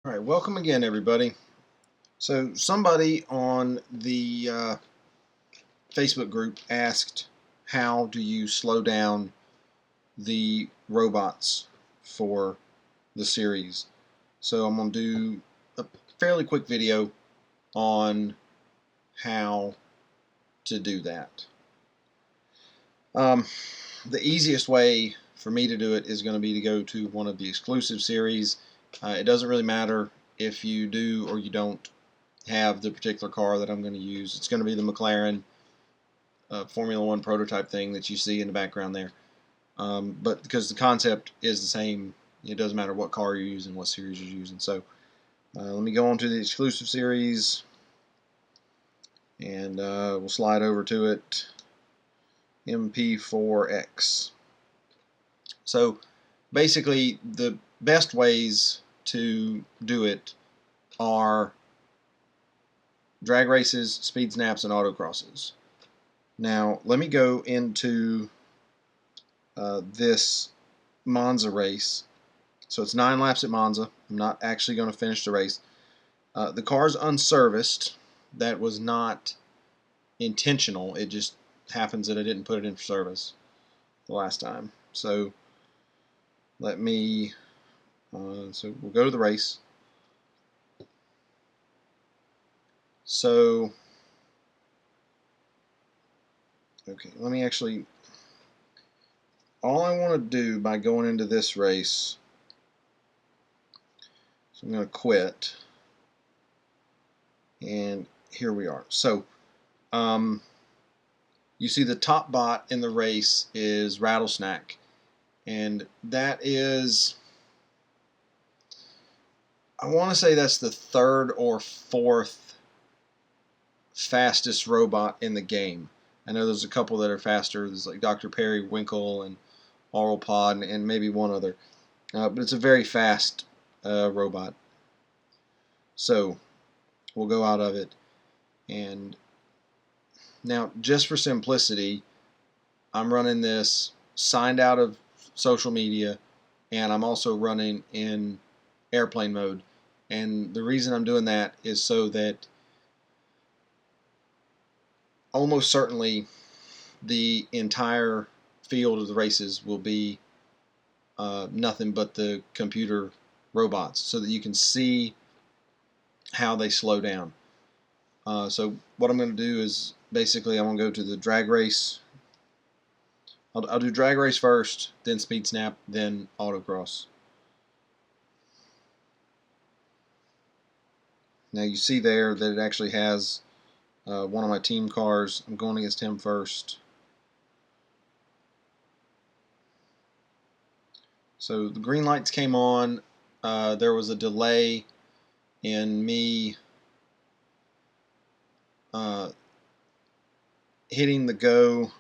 All right, welcome again, everybody. So, somebody on the Facebook group asked, how do you slow down the robots for the series? So, I'm going to do a fairly quick video on how to do that. The easiest way for me to do it is going to be to go to one of the exclusive series. It doesn't really matter if you do or you don't have the particular car that I'm going to use. It's going to be the McLaren Formula One prototype thing that you see in the background there. But because the concept is the same, it doesn't matter what car you're using, what series you're using. So let me go on to the exclusive series, and we'll slide over to it. MP4X. So basically, the best ways to do it are drag races, speed snaps, and autocrosses. Now, let me go into this Monza race. So it's 9 laps at Monza. I'm not actually going to finish the race. The car's unserviced. That was not intentional. It just happens that I didn't put it in for service the last time. So let me, so we'll go to the race. So, okay, let me actually, all I want to do by going into this race, so I'm going to quit, and here we are. So, you see the top bot in the race is Rattlesnack, and that is, I want to say that's the third or fourth fastest robot in the game. I know there's a couple that are faster. There's like Dr. Periwinkle and Oral Pod and maybe one other. But it's a very fast robot. So we'll go out of it. And now, just for simplicity, I'm running this signed out of social media, and I'm also running in airplane mode. And the reason I'm doing that is so that almost certainly the entire field of the races will be nothing but the computer robots, so that you can see how they slow down. So what I'm going to do is basically I'm going to go to the drag race. I'll do drag race first, then speed snap, then autocross. Now you see there that it actually has one of my team cars. I'm going against him first. So the green lights came on. There was a delay in me hitting the go.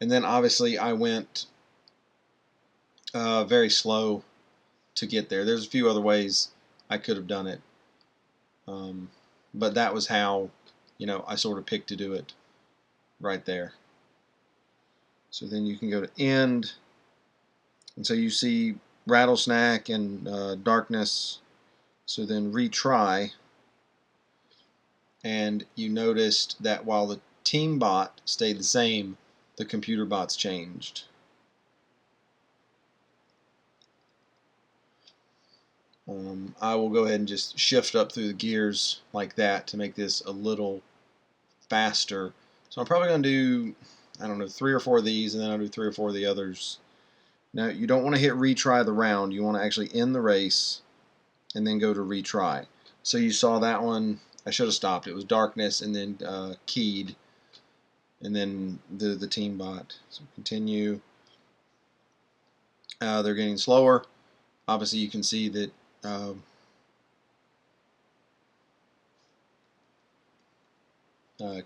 And then obviously I went very slow to get there. There's a few other ways I could have done it. But that was how, I sort of picked to do it right there. So then you can go to end. And so you see Rattlesnack and Darkness. So then retry. And you noticed that while the team bot stayed the same, the computer bots changed. I will go ahead and just shift up through the gears like that to make this a little faster. So I'm probably going to do, I don't know, 3 or 4 of these, and then I'll do 3 or 4 of the others. Now, you don't want to hit retry the round. You want to actually end the race and then go to retry. So you saw that one. I should have stopped. It was Darkness and then Keyed, and then the team bot. So continue. They're getting slower. Obviously, you can see that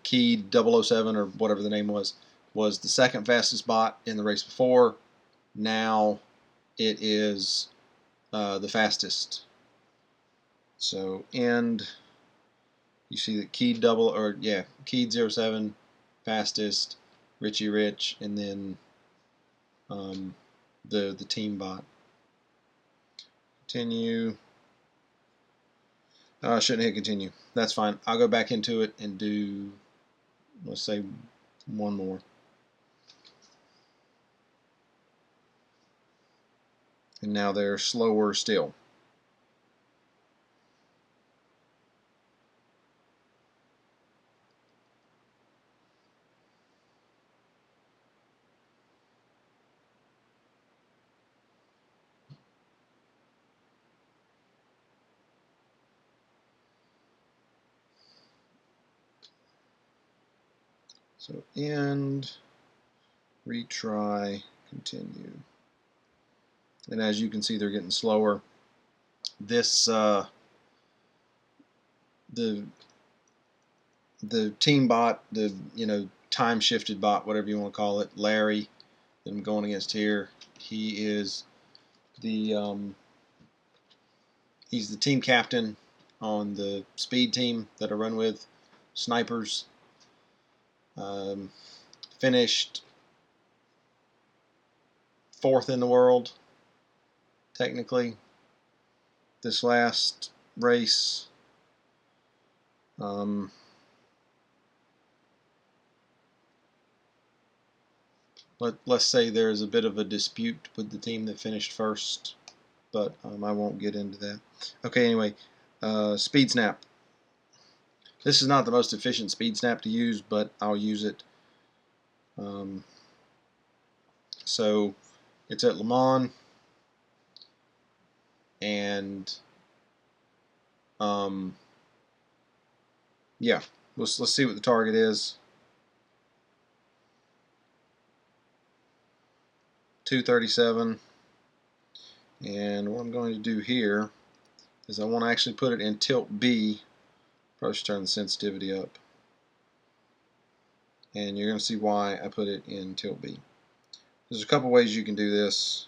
Keyed 007 or whatever the name was the second fastest bot in the race before. Now it is the fastest. So end. You see that Keyed Keyed 07 fastest, Richie Rich, and then the team bot. Continue. I shouldn't hit continue. That's fine. I'll go back into it and do, let's say, one more. And now they're slower still. So end, retry, continue. And as you can see, they're getting slower. This the team bot, the time shifted bot, whatever you want to call it, Larry, that I'm going against here. He is the he's the team captain on the speed team that I run with, snipers. Finished 4th in the world, technically, this last race. Let's say there's a bit of a dispute with the team that finished first, but I won't get into that. Okay, anyway, speed snap. This is not the most efficient speed snap to use, but I'll use it. So it's at Le Mans, and yeah, let's see what the target is. 237, and what I'm going to do here is I want to actually put it in tilt B. Probably should turn the sensitivity up, and you're going to see why I put it in tilt B. There's a couple ways you can do this.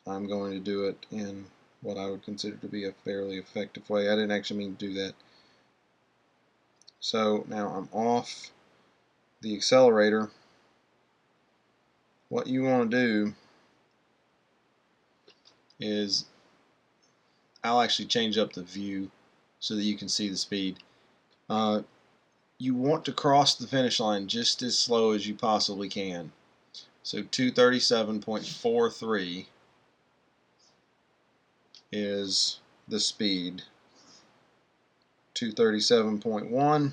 I'm going to do it in what I would consider to be a fairly effective way. I didn't actually mean to do that. So now I'm off the accelerator. What you want to do is, I'll actually change up the view so that you can see the speed. You want to cross the finish line just as slow as you possibly can. So 237.43 is the speed. 237.1.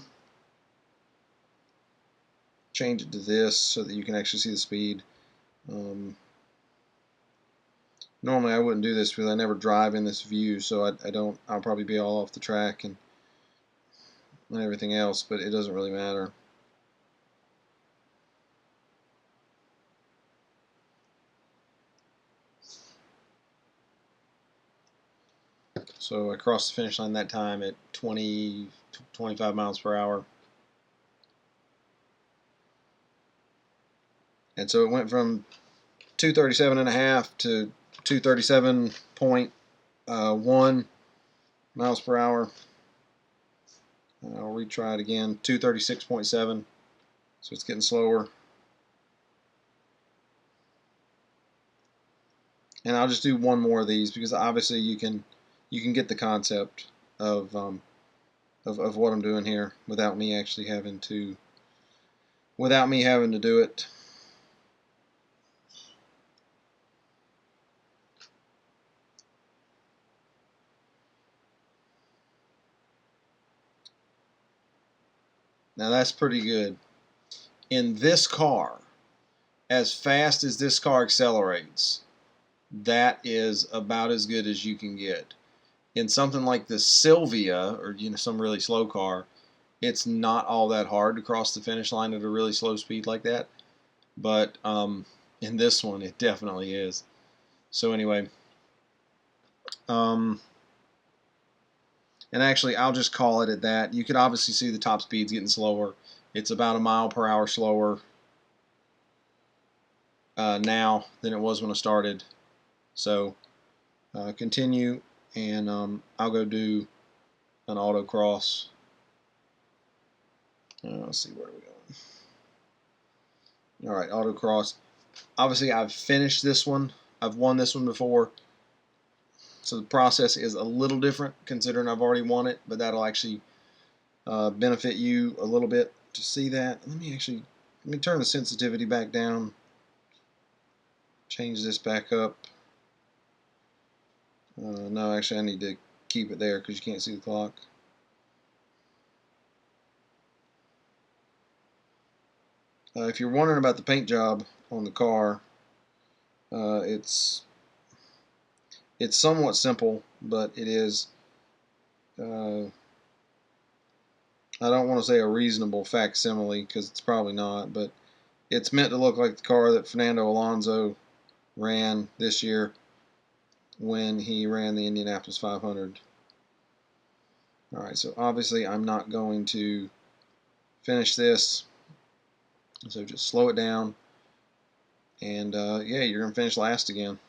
Change it to this so that you can actually see the speed. Normally I wouldn't do this because I never drive in this view, so I'll probably be all off the track and everything else, but it doesn't really matter. So I crossed the finish line that time at 25 miles per hour. And so it went from 237.5 to 237.1 miles per hour. I'll retry it again. 236.7. So it's getting slower. And I'll just do one more of these because obviously you can get the concept of what I'm doing here without me actually having to do it. Now that's pretty good. In this car, as fast as this car accelerates, that is about as good as you can get. In something like the Silvia, or some really slow car, it's not all that hard to cross the finish line at a really slow speed like that. But in this one, it definitely is. So anyway, and actually, I'll just call it at that. You can obviously see the top speed's getting slower. It's about a mile per hour slower now than it was when I started. So continue, and I'll go do an autocross. Let's see, where are we going? All right, autocross. Obviously, I've finished this one. I've won this one before. So the process is a little different considering I've already won it, but that'll actually benefit you a little bit to see that. Let me turn the sensitivity back down. Change this back up. No, actually I need to keep it there because you can't see the clock. If you're wondering about the paint job on the car, it's somewhat simple, but it is, I don't want to say a reasonable facsimile because it's probably not, but it's meant to look like the car that Fernando Alonso ran this year when he ran the Indianapolis 500. Alright, so obviously I'm not going to finish this, so just slow it down, and yeah, you're going to finish last again.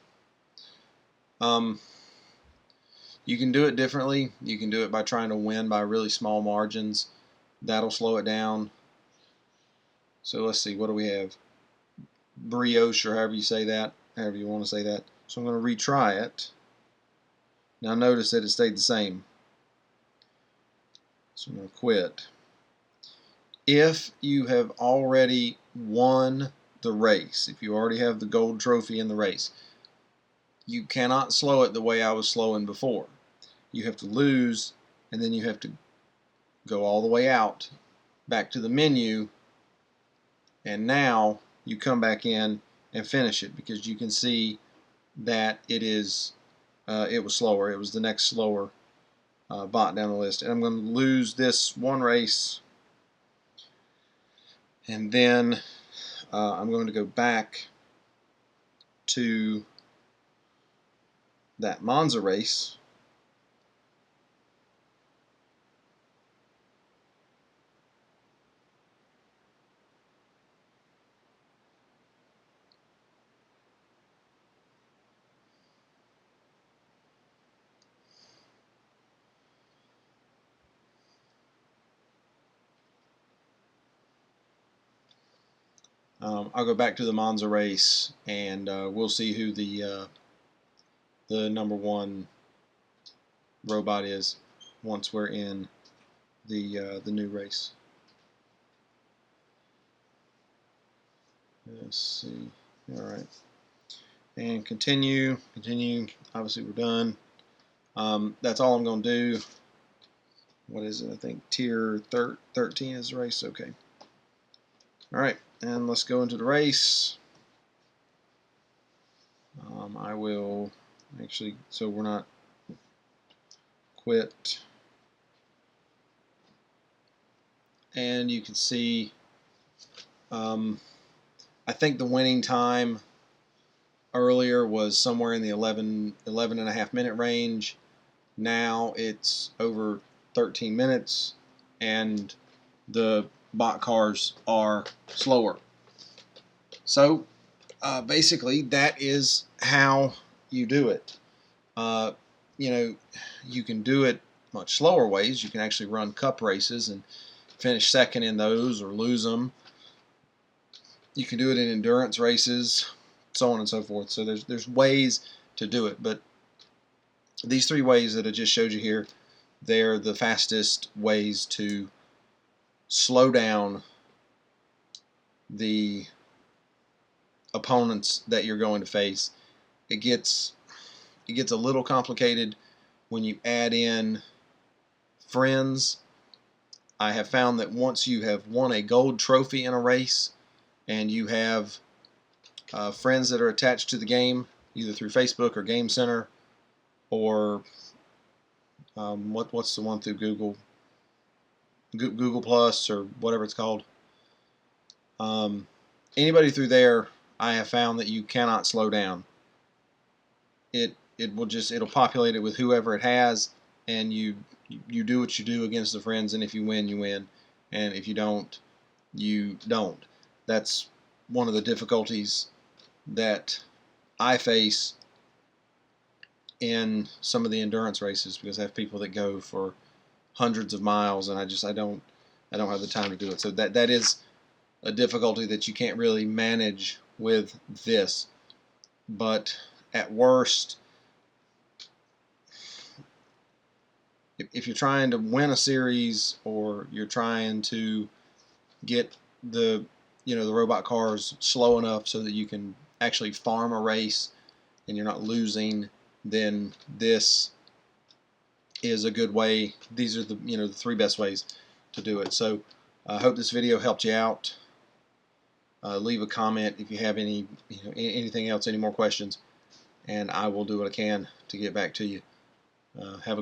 You can do it differently. You can do it by trying to win by really small margins. That'll slow it down. So let's see, what do we have? Brioche, or however you say that, however you want to say that. So I'm going to retry it. Now notice that it stayed the same. So I'm going to quit. If you have already won the race, if you already have the gold trophy in the race, you cannot slow it the way I was slowing before. You have to lose, and then you have to go all the way out, back to the menu, and now you come back in and finish it because you can see that it was slower. It was the next slower bot down the list. And I'm going to lose this one race, and then I'm going to go back to that Monza race. I'll go back to the Monza race, and we'll see who the #1 robot is once we're in the new race. Let's see. All right, and continue. Obviously, we're done. That's all I'm going to do. What is it? I think tier 13 is the race. Okay. All right, and let's go into the race. I will actually, so we're not quit. And you can see, I think the winning time earlier was somewhere in the 11 and a half minute range. Now it's over 13 minutes, and the bot cars are slower. So basically that is how you do it. You know, you can do it much slower ways. You can actually run cup races and finish second in those or lose them. You can do it in endurance races, so on and so forth. So there's ways to do it, but these 3 ways that I just showed you here, they're the fastest ways to slow down the opponents that you're going to face. It gets a little complicated when you add in friends. I have found that once you have won a gold trophy in a race and you have friends that are attached to the game, either through Facebook or Game Center, or what's the one through Google Plus or whatever it's called. Anybody through there, I have found that you cannot slow down. It'll populate it with whoever it has, and you do what you do against the friends, and if you win, you win, and if you don't, you don't. That's one of the difficulties that I face in some of the endurance races, because I have people that go for hundreds of miles, and I don't have the time to do it. So that is a difficulty that you can't really manage with this. But at worst, if you're trying to win a series, or you're trying to get the the robot cars slow enough so that you can actually farm a race and you're not losing, then this is a good way. These are the 3 best ways to do it. So I hope this video helped you out. Leave a comment if you have anything else, any more questions, and I will do what I can to get back to you. Have a good